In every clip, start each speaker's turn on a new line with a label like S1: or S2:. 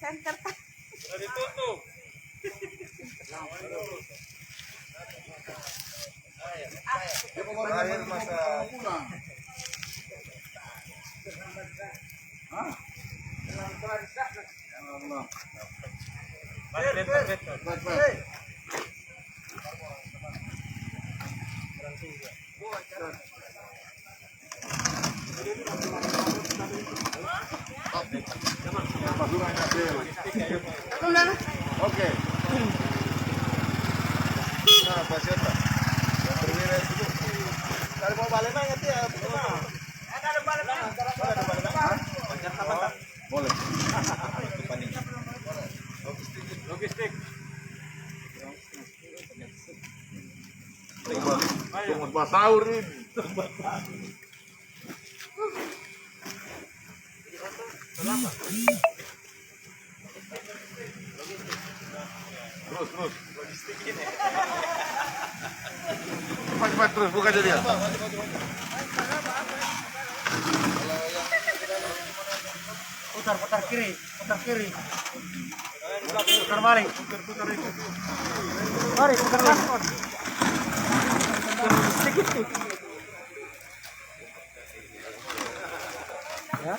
S1: pegang kertas.
S2: Ditutup.
S3: Air masak. Hah? Allah. Baik. Oke. Nah, pasien Pak. Yang perwira itu. Kalau mau balik nanya dia, ada balik nanya. Boleh.
S2: Logistik.
S3: Tunggu pas sahur ini. Terus. Cepat terus buka jadi ya.
S4: Putar kiri, putar balik, mari putar balik. Ya.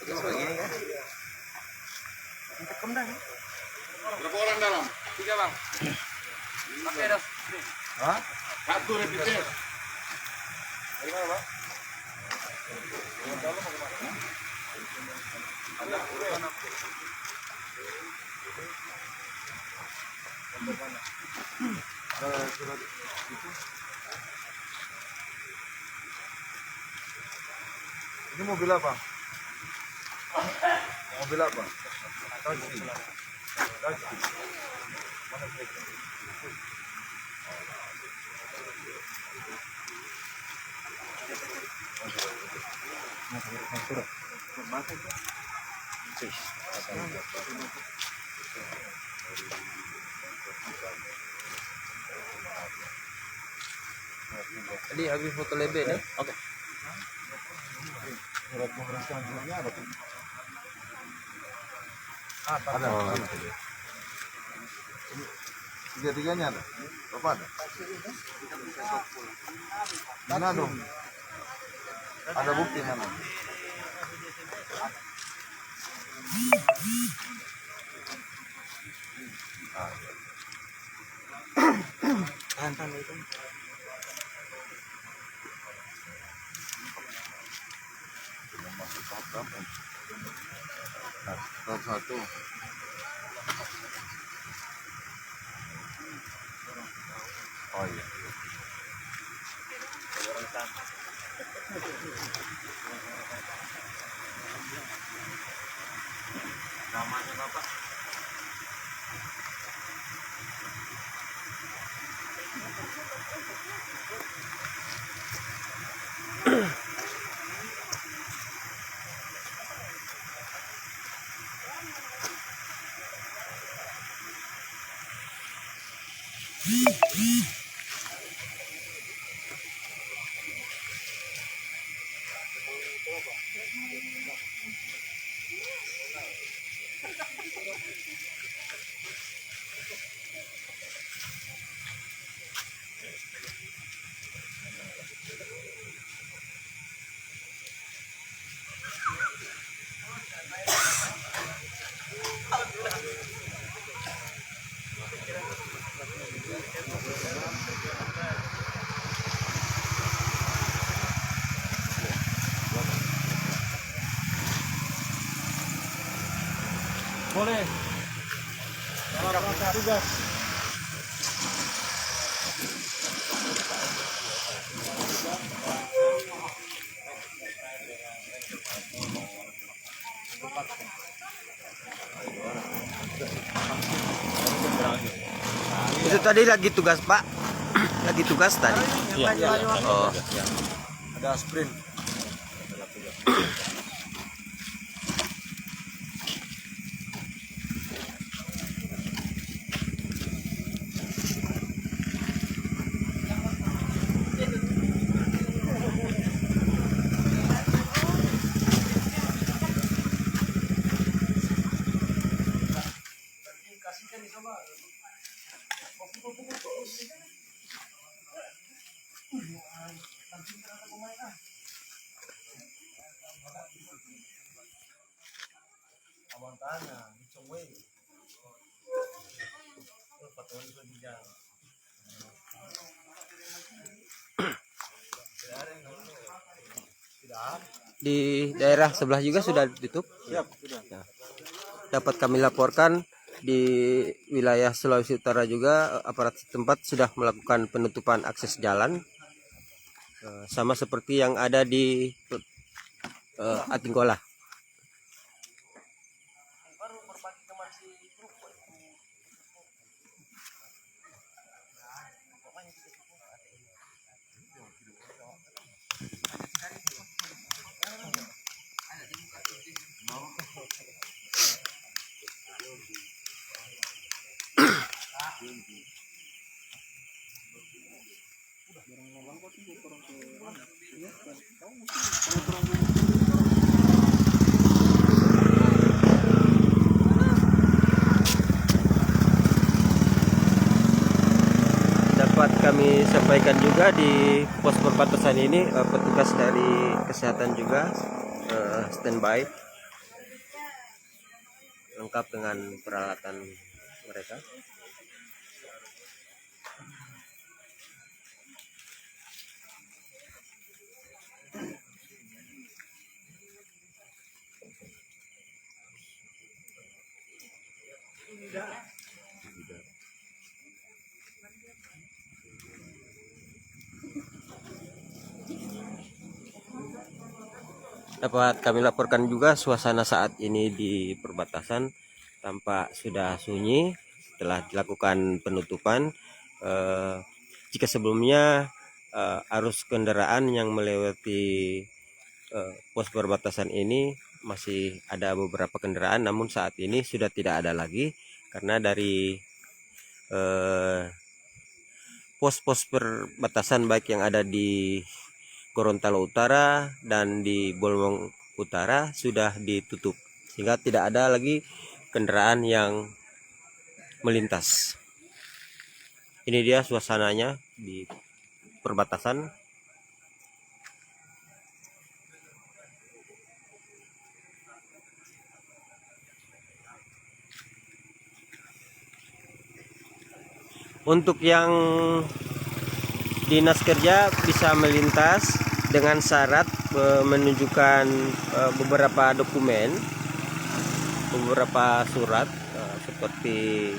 S3: Begini kan?
S4: Tekem dah.
S3: Berapa orang dalam?
S2: 3 bang. Pakai dah.
S3: Hah? Satu rapid test.
S2: Dari mana bang?
S3: Surat itu. Ini mobil apa? Mobil apa? Taksi. Mana plate-nya?
S2: Tadi habis foto lebih nih. Oke.
S3: Surat pemeriksaan sebelumnya ada tuh. Ada. Tiga-tiganya ada. Berapa ada? Mana dong? Ada bukti mana?
S4: Tahan itu.
S3: Masuk tahap berapa? Nah, tahap 1. Oh iya.
S2: Namanya Bapak.
S4: Boleh. Selamat tugas.
S5: Itu tadi lagi tugas Pak, lagi tugas tadi.
S2: Iya.
S5: Oh.
S3: Ada sprint. Abang tanah, dicungwe. Patuan itu di jalan.
S5: Di daerah sebelah juga sudah ditutup.
S3: Siap, sudah.
S5: Nah, dapat kami laporkan di wilayah Sulawesi Utara juga aparat setempat sudah melakukan penutupan akses jalan, sama seperti yang ada di Atinggola. Dapat kami sampaikan juga di pos perbatasan ini petugas dari kesehatan juga standby lengkap dengan peralatan mereka. Dapat kami laporkan juga suasana saat ini di perbatasan tampak sudah sunyi setelah dilakukan penutupan. Jika sebelumnya arus kendaraan yang melewati pos perbatasan ini masih ada beberapa kendaraan, namun saat ini sudah tidak ada lagi karena dari pos-pos perbatasan baik yang ada di Gorontalo Utara dan di Bolmong Utara sudah ditutup sehingga tidak ada lagi kendaraan yang melintas. Ini dia suasananya di perbatasan. Untuk yang dinas kerja bisa melintas dengan syarat menunjukkan beberapa dokumen, beberapa surat seperti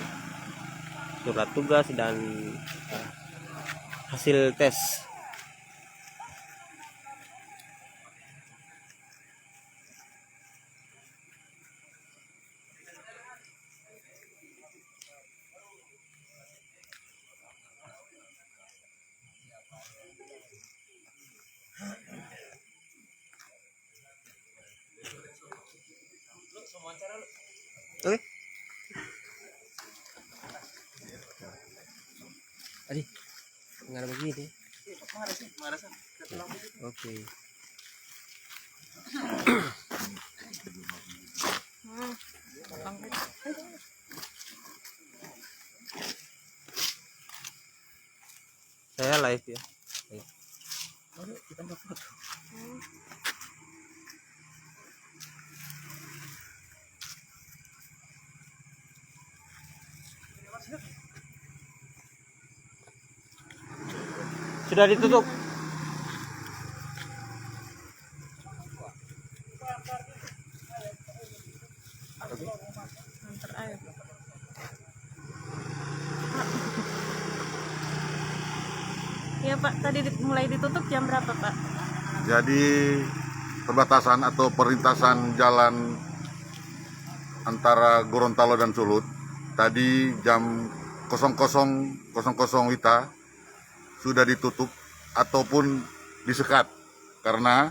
S5: surat tugas dan hasil tes. Oke. Adi, nggak begini. Oke. Saya live ya. Ayo. Sudah ditutup.
S1: Ya Pak, tadi mulai ditutup jam berapa Pak?
S3: Jadi perbatasan atau perlintasan jalan antara Gorontalo dan Sulut tadi jam 00.00 WITA sudah ditutup ataupun disekat karena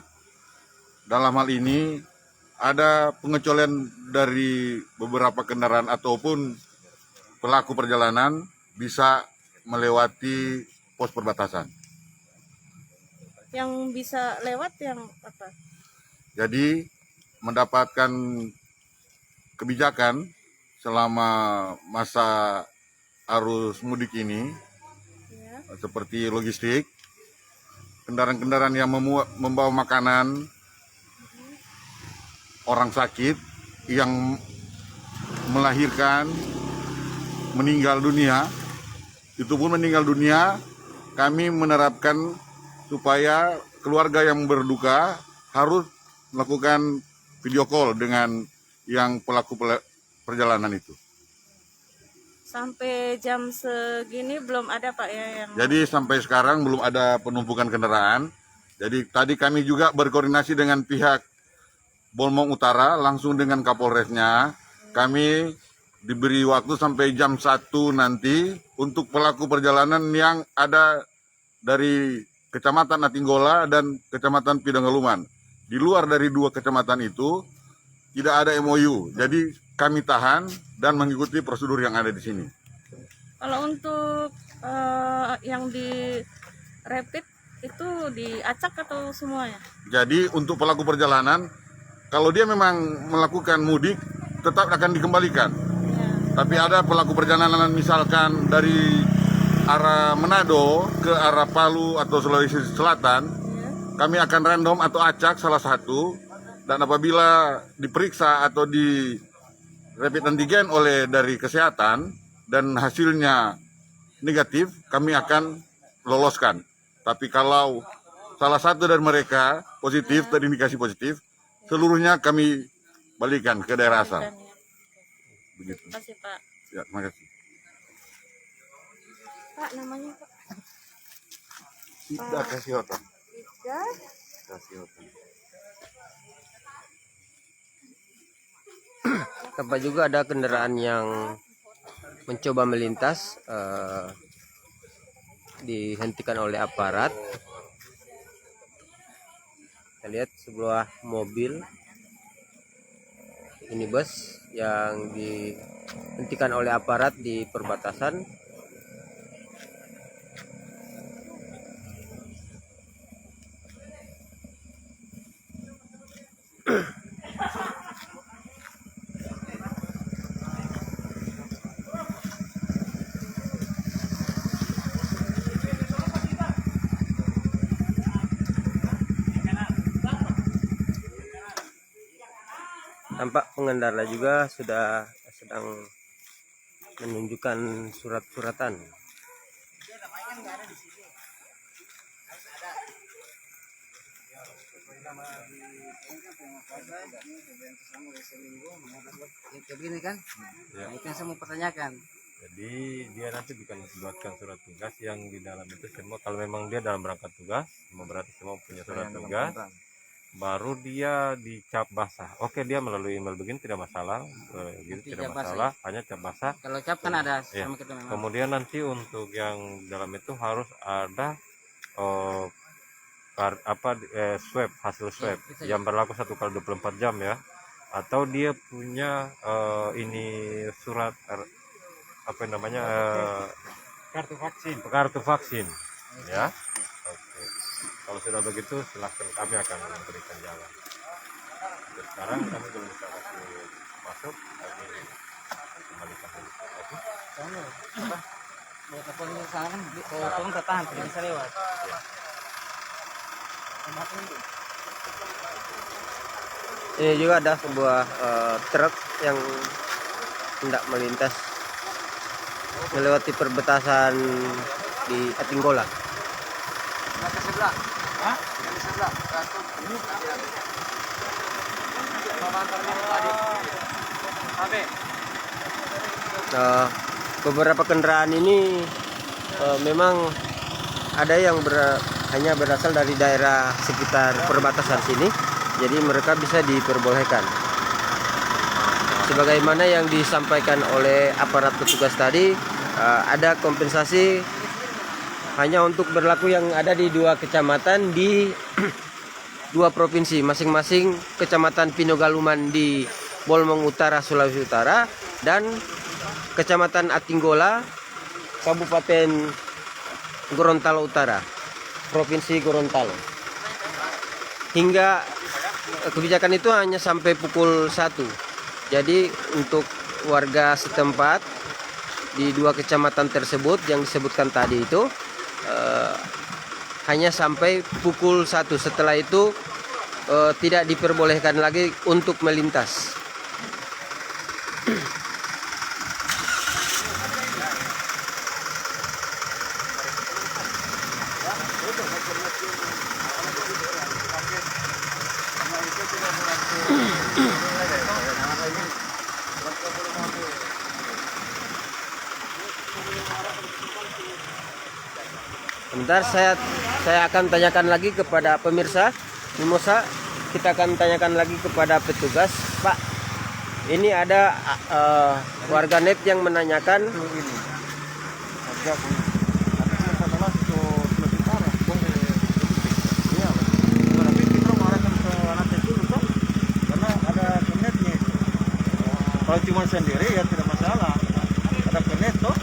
S3: dalam hal ini ada pengecualian dari beberapa kendaraan ataupun pelaku perjalanan bisa melewati pos perbatasan.
S1: Yang bisa lewat yang apa?
S3: Jadi mendapatkan kebijakan selama masa arus mudik ini
S1: Ya.
S3: seperti logistik, kendaraan-kendaraan yang membawa makanan orang sakit yang melahirkan meninggal dunia, itu pun meninggal dunia, kami menerapkan supaya keluarga yang berduka harus melakukan video call dengan yang pelaku perjalanan itu.
S1: Sampai jam segini belum ada Pak ya yang.
S3: Jadi sampai sekarang belum ada penumpukan kendaraan. Jadi tadi kami juga berkoordinasi dengan pihak Bolmong Utara langsung dengan Kapolresnya. Kami diberi waktu sampai jam 1 nanti untuk pelaku perjalanan yang ada dari Kecamatan Atinggola dan Kecamatan Pidanggaluman. Di luar dari 2 kecamatan itu tidak ada MOU. Jadi kami tahan dan mengikuti prosedur yang ada di sini.
S1: Kalau untuk yang di rapid itu diacak atau semuanya?
S3: Jadi untuk pelaku perjalanan, kalau dia memang melakukan mudik, tetap akan dikembalikan.
S1: Ya.
S3: Tapi ada pelaku perjalanan misalkan dari arah Manado ke arah Palu atau Sulawesi Selatan,
S1: Ya.
S3: kami akan random atau acak salah satu, dan apabila diperiksa atau di rapid antigen oleh dari kesehatan dan hasilnya negatif, kami akan loloskan. Tapi kalau salah satu dari mereka positif, terindikasi positif, seluruhnya kami balikan ke daerah asal.
S1: Dan, ya.
S3: Begitu.
S1: Terima kasih Pak.
S3: Ya, terima kasih.
S1: Pak namanya Pak?
S3: Tidak kasih otak.
S1: Ida.
S3: Kasih otak.
S5: Tampak juga ada kendaraan yang mencoba melintas, dihentikan oleh aparat. Kita lihat sebuah mobil ini bus yang dihentikan oleh aparat di perbatasan. Tampak pengendara juga sudah sedang menunjukkan surat-suratan.
S6: Begini kan?
S2: Ya.
S6: Nah, itu yang saya mau pertanyakan.
S2: Jadi dia nanti buatkan surat tugas yang di dalam itu semua, kalau memang dia dalam rangka tugas, semua berarti semua punya surat tugas, baru dia dicap basah. Oke, dia melalui email begini tidak masalah, gitu tidak
S6: Cap basah,
S2: masalah, hanya cap basah.
S6: Kalau cap kan ada
S2: Iya.
S6: sama kita memang.
S2: Kemudian nanti untuk yang dalam itu harus ada swab, hasil swab
S6: bisa
S2: yang berlaku 1x24 jam ya, atau dia punya ini surat apa namanya kartu vaksin ya. Oke, kalau sudah begitu silahkan, kami akan memberikan jalan. Untuk sekarang kami belum bisa kasih masuk, kami kembalikan dulu. Oke.
S6: Buat apa ini sana kan tolong tertahan tidak bisa lewat.
S5: Ini juga ada sebuah truk yang hendak melintas melewati perbatasan di Atinggola.
S6: Yang ke sebelah. Hah? Yang ke sebelah.
S5: Beberapa kendaraan ini memang ada yang hanya berasal dari daerah sekitar perbatasan sini, jadi mereka bisa diperbolehkan. Sebagaimana yang disampaikan oleh aparat petugas tadi, ada kompensasi hanya untuk berlaku yang ada di 2 kecamatan di 2 provinsi, masing-masing Kecamatan Pinogaluman di Bolmong Utara, Sulawesi Utara, dan Kecamatan Atinggola, Kabupaten Gorontalo Utara, Provinsi Gorontalo. Hingga kebijakan itu hanya sampai pukul 1. Jadi untuk warga setempat di 2 kecamatan tersebut yang disebutkan tadi itu hanya sampai pukul 1. Setelah itu tidak diperbolehkan lagi untuk melintas. Sebentar, saya akan tanyakan lagi kepada pemirsa Mimosa. Kita akan tanyakan lagi kepada petugas. Pak, ini ada warganet yang menanyakan
S4: Kalau cuma sendiri ya tidak masalah. Ada kernet toh.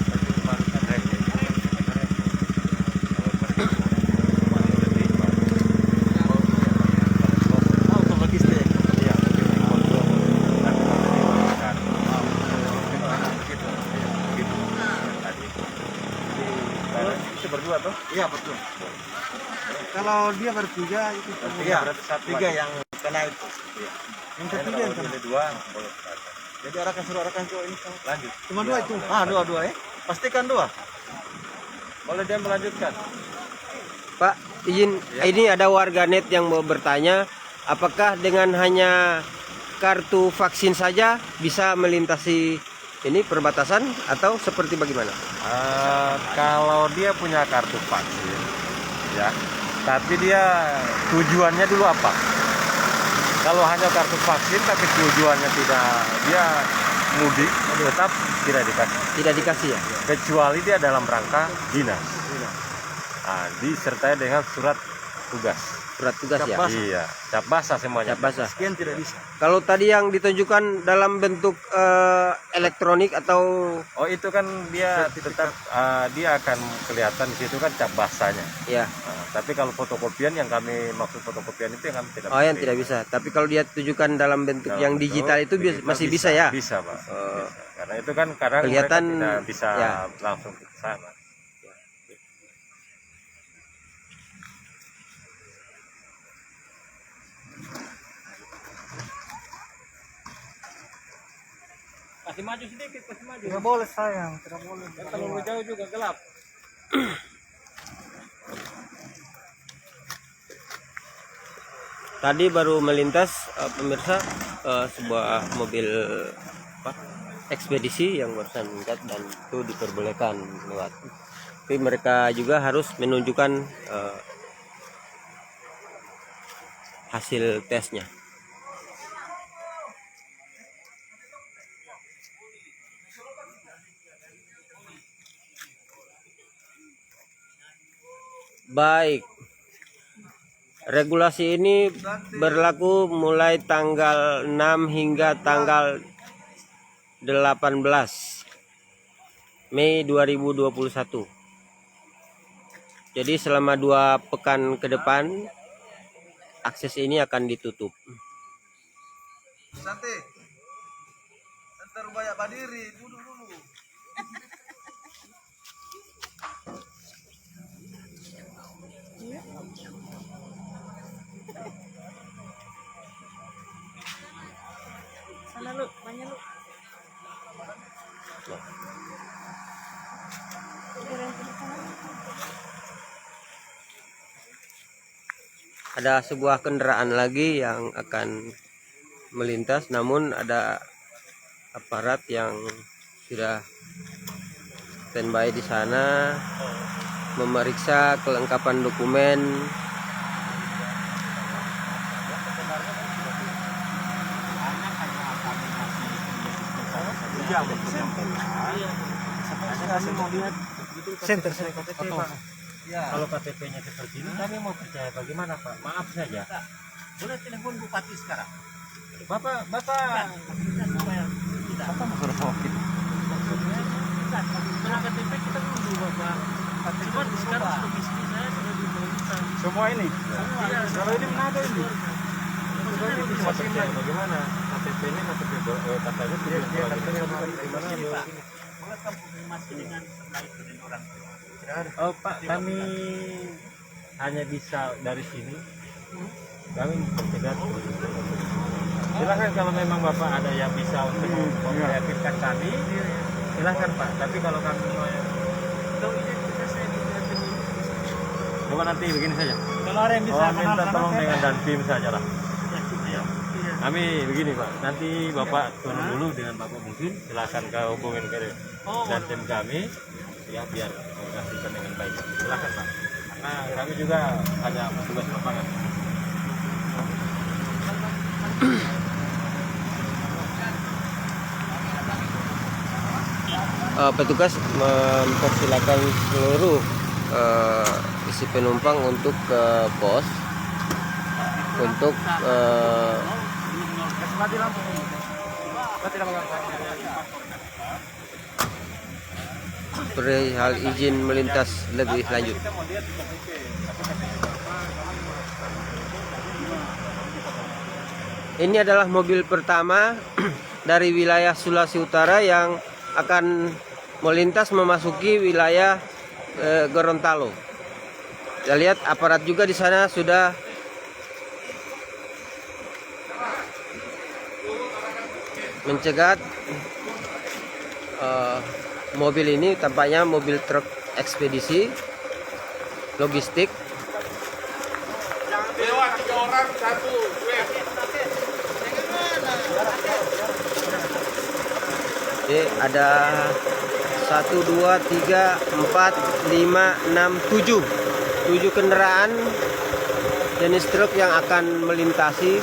S4: Berdua toh? Iya betul. Kalau dia bertiga itu iya, tiga yang kena itu. Iya. Yang ketiga yang kena dua boleh. Jadi arahkan cowok ini lanjut. Cuma dua itu. Dua ya. Pastikan dua. Boleh dia melanjutkan.
S5: Pak, izin, ini ada warganet yang mau bertanya, apakah dengan hanya kartu vaksin saja bisa melintasi ini perbatasan atau seperti bagaimana?
S2: Kalau dia punya kartu vaksin, ya, tapi dia tujuannya dulu apa? Kalau hanya kartu vaksin tapi tujuannya tidak, dia mudik, tetap tidak dikasih.
S5: Tidak dikasih ya?
S2: Kecuali dia dalam rangka dinas. Disertai dengan surat tugas.
S5: Surat tugas ya?
S2: Iya, cap basah semuanya.
S5: Cap basah.
S4: Sekian tidak bisa.
S5: Kalau tadi yang ditunjukkan dalam bentuk elektronik atau
S2: itu kan dia tetap dia akan kelihatan di situ kan cap basahnya.
S5: ya?
S2: Tapi kalau fotokopian yang kami maksud fotokopian itu yang kami tidak.
S5: Oh, yang tidak bisa. Tapi kalau dia tunjukkan dalam bentuk yang digital itu masih bisa ya?
S2: Bisa, Pak. Bisa. Karena itu kan kadang
S5: Kelihatan,
S2: mereka tidak bisa
S5: ya.
S2: langsung ke sana.
S4: Kasih maju sedikit, kasih maju. Tidak boleh sayang, tidak boleh. Terlalu jauh juga gelap.
S5: Tadi baru melintas pemirsa sebuah mobil ekspedisi yang barusan meningkat dan itu diperbolehkan lewat. Tapi mereka juga harus menunjukkan hasil tesnya. Baik, regulasi ini berlaku mulai tanggal 6 hingga tanggal 18 Mei 2021. Jadi selama 2 pekan ke depan akses ini akan ditutup.
S4: Santai. Ntar banyak berdiri, duduk dulu.
S1: Sana lu, banyak lu.
S5: Ada sebuah kendaraan lagi yang akan melintas, namun ada aparat yang sudah standby di sana memeriksa kelengkapan dokumen.
S4: Center saya KTP Pak. Kalau KTP-nya seperti ini kami mau percaya bagaimana Pak? Maaf saja. Boleh telepon Bupati sekarang. Bapak mau suruh sakit. Karena KTP kita dulu Bapak. Cuma sekarang domisili saya sudah di Belitung. Semua ini? Iya. Kalau ini mana ini? Bisa percaya bagaimana? KTP-nya KTP katanya dia katanya gimana Pak? Boleh konfirmasi dengan orang. Oh Pak, kami
S2: hanya bisa dari sini, kami bercegat. Silahkan kalau memang Bapak ada yang bisa untuk meyakinkan kami, silahkan Pak. Tapi kalau kami mau coba nanti begini saja.
S4: Kalau ada yang bisa
S2: Minta tolong dengan Danpim saja lah. Kami begini Pak, nanti Bapak turun dulu dengan Bapak mungkin, silahkan hubungin ke Danpim kami, ya biar mengasihkan dengan baik. Silahkan Pak, karena kami juga hanya petugas lapangan.
S5: Petugas mempersilakan seluruh isi penumpang untuk ke pos untuk perihal izin melintas lebih lanjut. Ini adalah mobil pertama dari wilayah Sulawesi Utara yang akan melintas memasuki wilayah Gorontalo. Kita lihat aparat juga di sana sudah mencegat mobil ini. Tampaknya mobil truk ekspedisi logistik. Oke, ada 1, 2, 3, 4, 5, 6, 7 kendaraan jenis truk yang akan melintasi.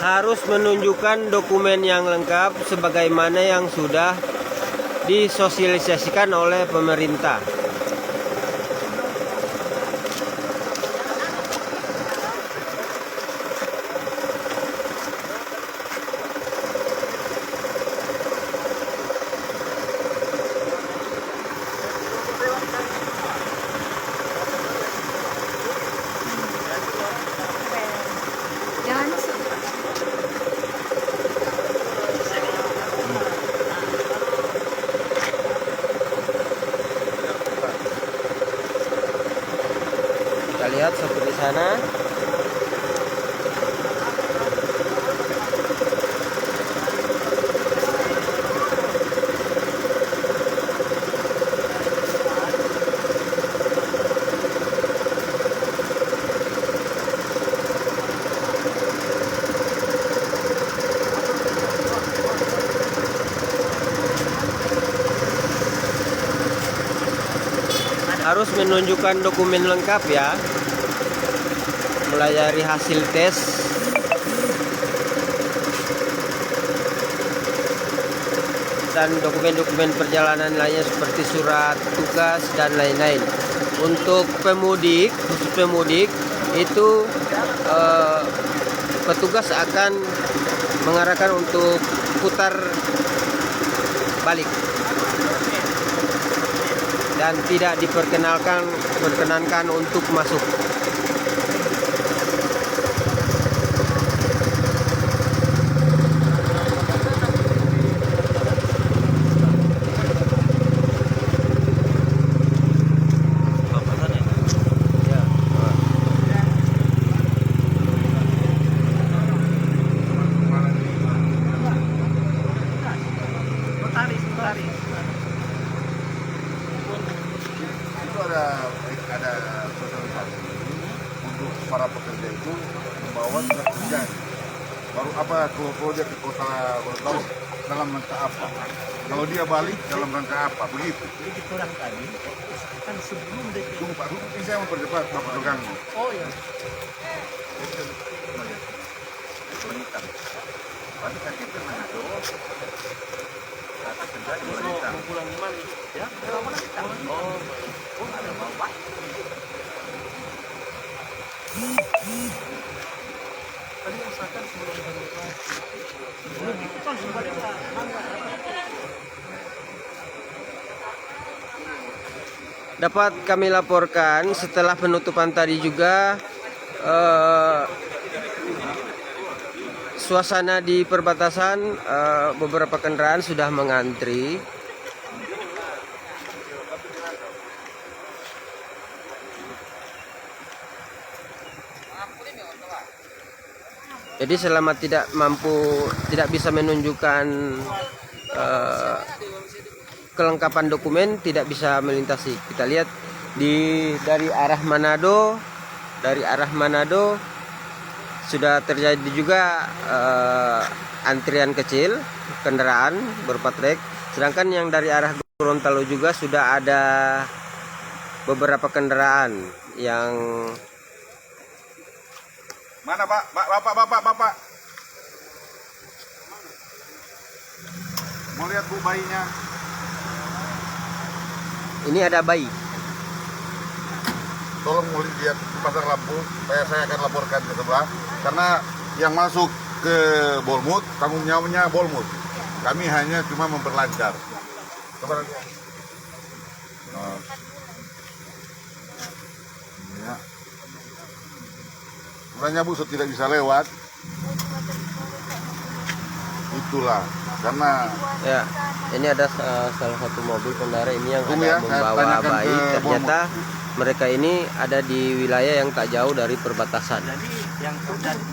S5: Harus menunjukkan dokumen yang lengkap sebagaimana yang sudah disosialisasikan oleh pemerintah.
S1: Jangan masuk.
S5: Kita lihat seperti sana. Harus menunjukkan dokumen lengkap ya, mulai dari hasil tes, dan dokumen-dokumen perjalanan lainnya seperti surat tugas dan lain-lain. Untuk pemudik, khusus pemudik itu petugas akan mengarahkan untuk putar balik dan tidak diperkenankan untuk masuk.
S3: Itu ada sosialisasi untuk para pekerja itu membawa surat hujan. Baru apa kalau dia ke kota Gorontalo dalam rangka apa? Kalau dia balik dalam rangka apa? Begitu.
S4: Jadi kurang tadi kan sebelum dia
S3: Tunggu Pak, ini saya mempercepat Bapak terganggu.
S4: oh ya mau pulang gimana ya oh ada bapak
S5: Dapat kami laporkan setelah penutupan tadi juga suasana di perbatasan, beberapa kendaraan sudah mengantri. Jadi selama tidak bisa menunjukkan kelengkapan dokumen, tidak bisa melintasi. Kita lihat dari arah Manado sudah terjadi juga antrian kecil kendaraan berupa trek. Sedangkan yang dari arah Gorontalo juga sudah ada beberapa kendaraan yang
S3: Mana Pak? Bapak. Mau lihat Bu bayinya?
S5: ini ada bayi.
S3: Tolong mau lihat pasang lampu, saya akan laporkan ke sebelah. Karena yang masuk ke Bolmut, tanggung jawabnya Bolmut. Kami hanya cuma memperlancar. Coba lihat. Ya. Sebenarnya Bu tidak bisa lewat. Itulah karena
S5: Ya, ini ada salah satu mobil pengendara ini yang
S3: Tunggu
S5: ada
S3: ya, saya
S5: membawa
S3: tanyakan
S5: bayi.
S3: ke
S5: Ternyata mereka ini ada di wilayah yang tak jauh dari perbatasan.
S4: Jadi yang terjadi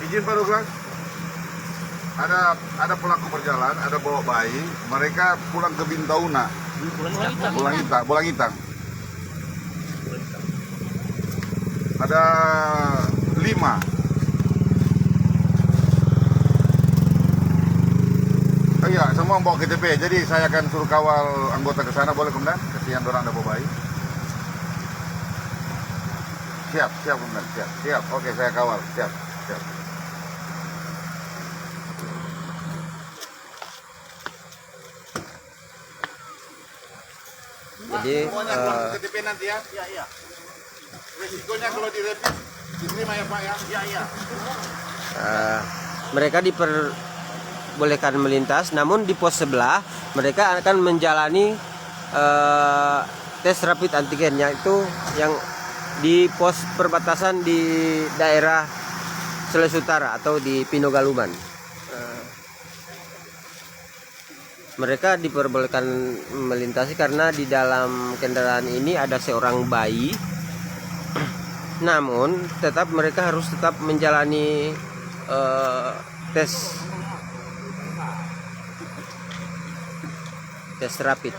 S3: izin Pak Douglas. Ada pelaku perjalanan, ada bawa bayi, mereka pulang ke Bintauna. Bolang Hitang. Ada 5. Oh iya, semua bawa KTP. Jadi saya akan suruh kawal anggota ke sana, boleh Komandan? Kasihan orang ada bawa bayi. Siap Komandan, siap. Oke, saya kawal, siap.
S5: Jadi
S3: KTP nanti ya. Iya. Resikonya kalau direvisi diterima ya Pak ya. Iya.
S5: mereka diperbolehkan melintas, namun di pos sebelah mereka akan menjalani tes rapid antigen, yaitu yang di pos perbatasan di daerah Sulawesi Utara atau di Pinogaluman. Mereka diperbolehkan melintasi karena di dalam kendaraan ini ada seorang bayi. Namun mereka harus tetap menjalani tes rapid.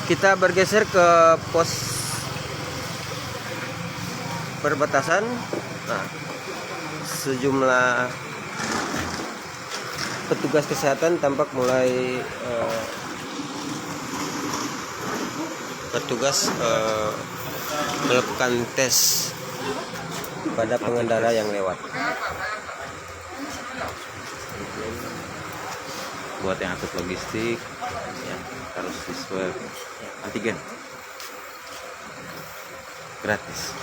S5: Kita bergeser ke pos perbatasan. Nah, sejumlah petugas kesehatan tampak mulai melakukan tes pada pengendara yang lewat.
S7: Buat yang akut logistik ya, harus swab antigen gratis.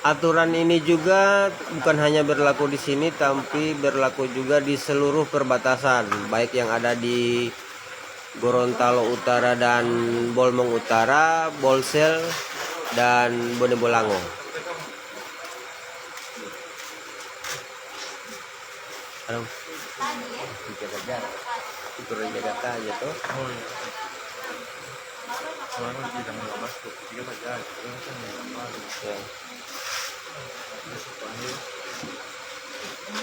S5: Aturan ini juga bukan hanya berlaku di sini, tapi berlaku juga di seluruh perbatasan, baik yang ada di Gorontalo Utara dan Bolmong Utara, Bolsel dan Bone Bolango. Halo. Jaga aja tuh. Ya.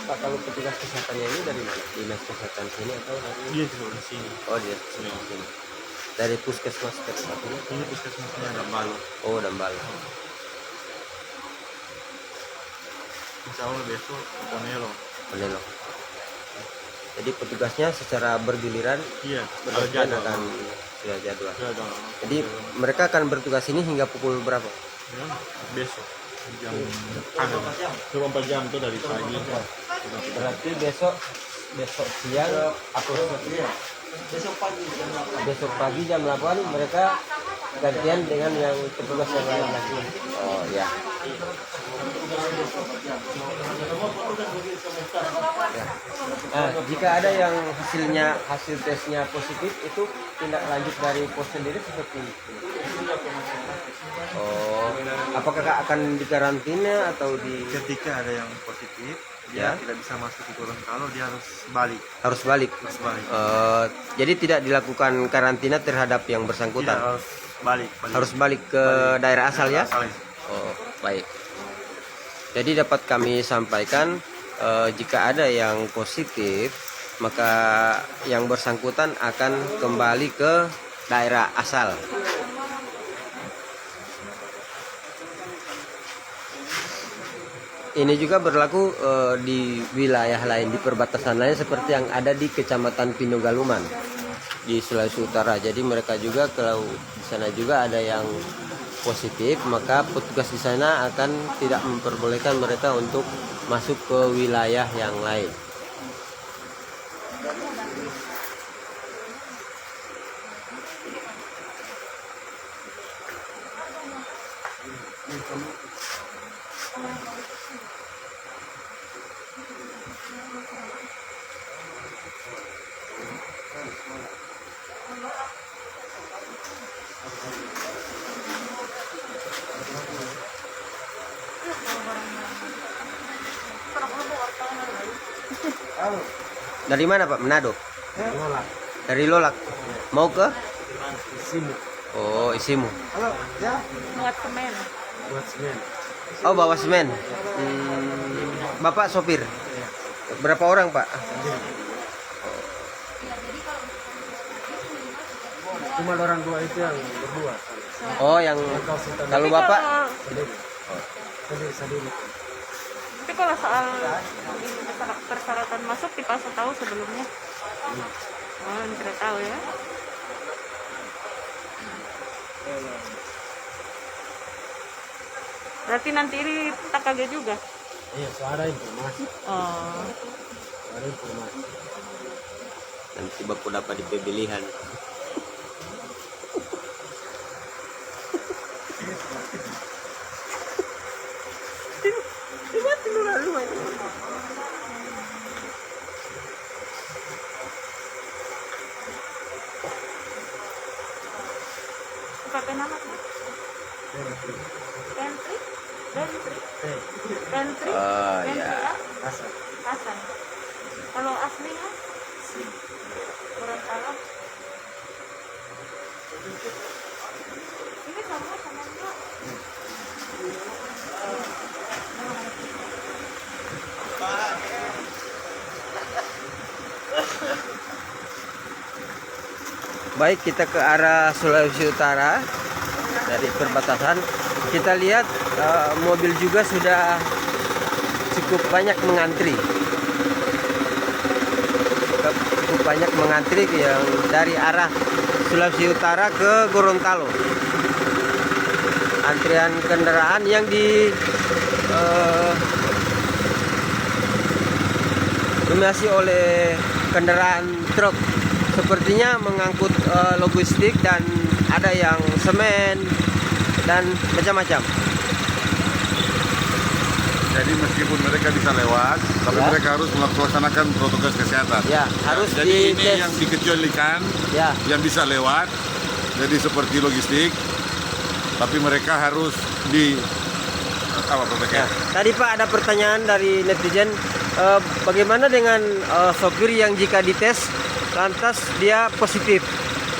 S5: Pak, kalau petugas kesehatannya ini dari mana? Dinas kesehatan sini atau dari?
S4: Dia juga di sini.
S5: Oh, dia sini. Dari puskesmas terdekat ini?
S4: Ini puskesmasnya Dambalu.
S5: Oh, Dambalu.
S4: Insya Allah besok Ponelo.
S5: Penelok. Jadi petugasnya secara bergiliran
S4: Iya.
S5: bergantian akan sudah jadwal.
S4: Jadwal.
S5: Jadi mereka akan bertugas ini hingga pukul berapa?
S4: Ya, besok jam 24 jam itu dari pagi.
S5: Berarti besok siang atau besok pagi jam 8 mereka gantian dengan yang petugas yang lain lagi. Oh ya. Nah, jika ada yang hasil tesnya positif, itu tindak lanjut dari pos sendiri seperti ini. Oh, apakah akan dikarantina atau di?
S4: Ketika ada yang positif, dia tidak bisa masuk ke Gorontalo, dia harus balik.
S5: Harus balik. Jadi tidak dilakukan karantina terhadap yang bersangkutan.
S4: Tidak, harus balik.
S5: Harus balik ke daerah asal ya?
S4: Asalnya.
S5: Oh, baik. Jadi dapat kami sampaikan jika ada yang positif, maka yang bersangkutan akan kembali ke daerah asal. Ini juga berlaku di wilayah lain, di perbatasan lain seperti yang ada di Kecamatan Pinogaluman di Sulawesi Utara. Jadi mereka juga kalau di sana juga ada yang positif, maka petugas di sana akan tidak memperbolehkan mereka untuk masuk ke wilayah yang lain. Dari mana Pak? Manado? Dari Lolak. Mau ke?
S4: Isimu.
S5: Oh, Isimu.
S4: Halo, ya.
S1: Buat semen.
S4: Buat semen.
S5: Oh, bawa semen. Bapak sopir. Berapa orang Pak?
S4: Cuma orang dua itu yang berdua.
S5: Oh, yang kalau Bapak?
S1: Tapi kalau soal persyaratan masuk dipasang tahu sebelumnya. Oh, tidak tahu ya. Berarti nanti ini tak kaget juga.
S4: Iya, ada informasi.
S1: Oh.
S4: Ada informasi.
S5: Nanti Bapak dapat di pemilihan.
S1: Pakai nama apa? Pantry?
S5: Oh ya.
S1: Hasan. Kalau aslinya? Gorontalo. Ini sama enggak?
S5: Baik, kita ke arah Sulawesi Utara dari perbatasan. Kita lihat mobil juga sudah cukup banyak mengantri. Cukup banyak mengantri yang dari arah Sulawesi Utara ke Gorontalo. Antrian kendaraan yang dominasi oleh kendaraan truk. Sepertinya mengangkut logistik dan ada yang semen dan macam-macam.
S3: Jadi meskipun mereka bisa lewat, tapi
S5: Ya.
S3: mereka harus melaksanakan protokol kesehatan.
S5: Ya, harus
S3: Jadi ini
S5: dites.
S3: yang dikecualikan,
S5: Ya,
S3: yang bisa lewat. Jadi seperti logistik, tapi mereka harus di protokol.
S5: ya. Tadi Pak ada pertanyaan dari netizen, bagaimana dengan sopir yang jika dites lantas dia positif?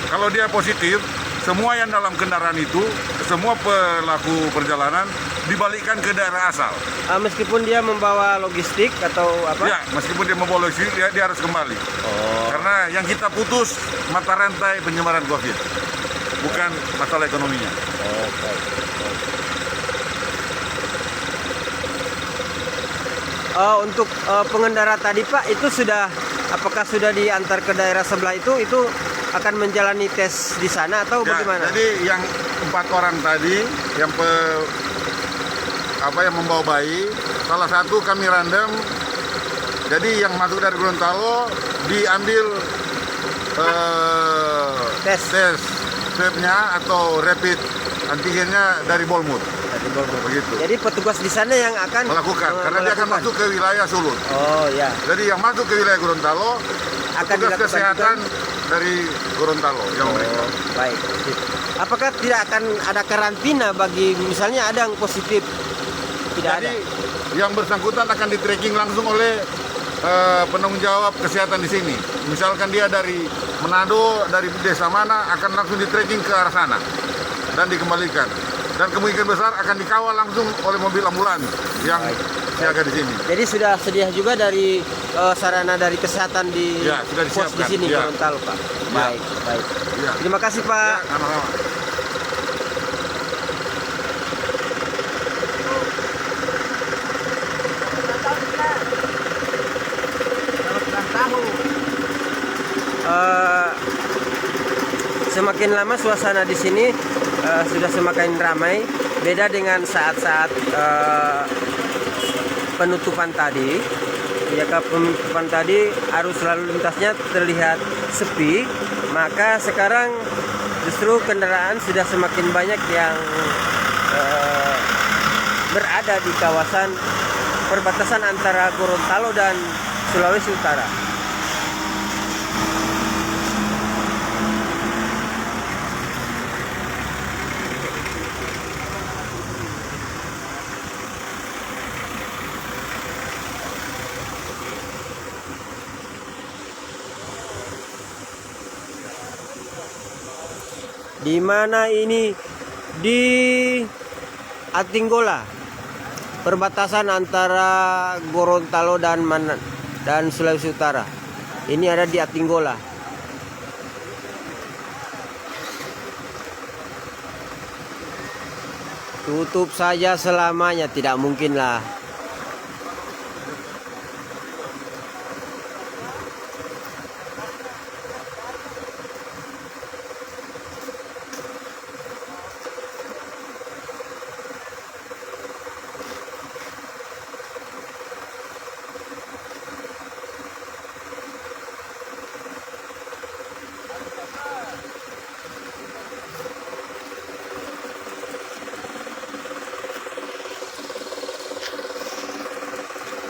S3: Kalau dia positif, semua yang dalam kendaraan itu, semua pelaku perjalanan dibalikkan ke daerah asal.
S5: Meskipun dia membawa logistik atau apa?
S3: Ya, meskipun dia membawa logistik, dia harus kembali.
S5: Oh,
S3: Karena yang kita putus mata rantai penyebaran COVID, bukan masalah ekonominya.
S5: oh, baik. Untuk pengendara tadi Pak, itu apakah sudah diantar ke daerah sebelah itu akan menjalani tes di sana atau
S3: Ya,
S5: bagaimana?
S3: jadi yang 4 orang tadi yang yang membawa bayi, salah satu kami random. Jadi yang masuk dari Gorontalo diambil tes swabnya atau rapid antigennya dari Bolmut.
S5: Dari Bogor.
S3: Begitu.
S5: Jadi petugas di sana yang akan
S3: Melakukan, karena dia akan masuk ke wilayah Sulut.
S5: Oh ya,
S3: Jadi yang masuk ke wilayah Gorontalo,
S5: akan
S3: petugas
S5: dilakukan
S3: kesehatan dari Gorontalo yang mereka.
S5: baik. Apakah tidak akan ada karantina bagi misalnya ada yang positif? Tidak
S3: Jadi
S5: ada.
S3: yang bersangkutan akan di tracking langsung oleh penanggung jawab kesehatan di sini. Misalkan dia dari Manado, dari desa mana, akan langsung di tracking ke arah sana dan dikembalikan. Dan kemungkinan besar akan dikawal langsung oleh mobil ambulans yang siaga di sini.
S5: Jadi sudah sedia juga dari sarana dari kesehatan di
S3: Ya, sudah
S5: pos di
S3: disiapkan.
S5: sini
S3: Ya.
S5: Gorontalo Pak.
S3: Ya.
S5: Baik, baik.
S3: Ya,
S5: Terima kasih Pak.
S3: sama-sama.
S5: Semakin lama suasana di sini sudah semakin ramai. Beda dengan saat-saat penutupan tadi. Jika penutupan tadi arus lalu lintasnya terlihat sepi, maka sekarang justru kendaraan sudah semakin banyak yang berada di kawasan perbatasan antara Gorontalo dan Sulawesi Utara. Di mana ini? Di Atinggola, perbatasan antara Gorontalo dan Sulawesi Utara. Ini ada di Atinggola. Tutup saja selamanya, tidak mungkin lah.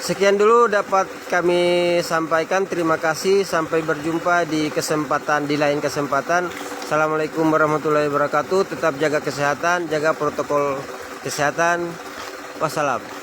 S5: Sekian dulu dapat kami sampaikan. Terima kasih. Sampai berjumpa di lain kesempatan. Assalamualaikum warahmatullahi wabarakatuh. Tetap jaga kesehatan, jaga protokol kesehatan. Wassalam.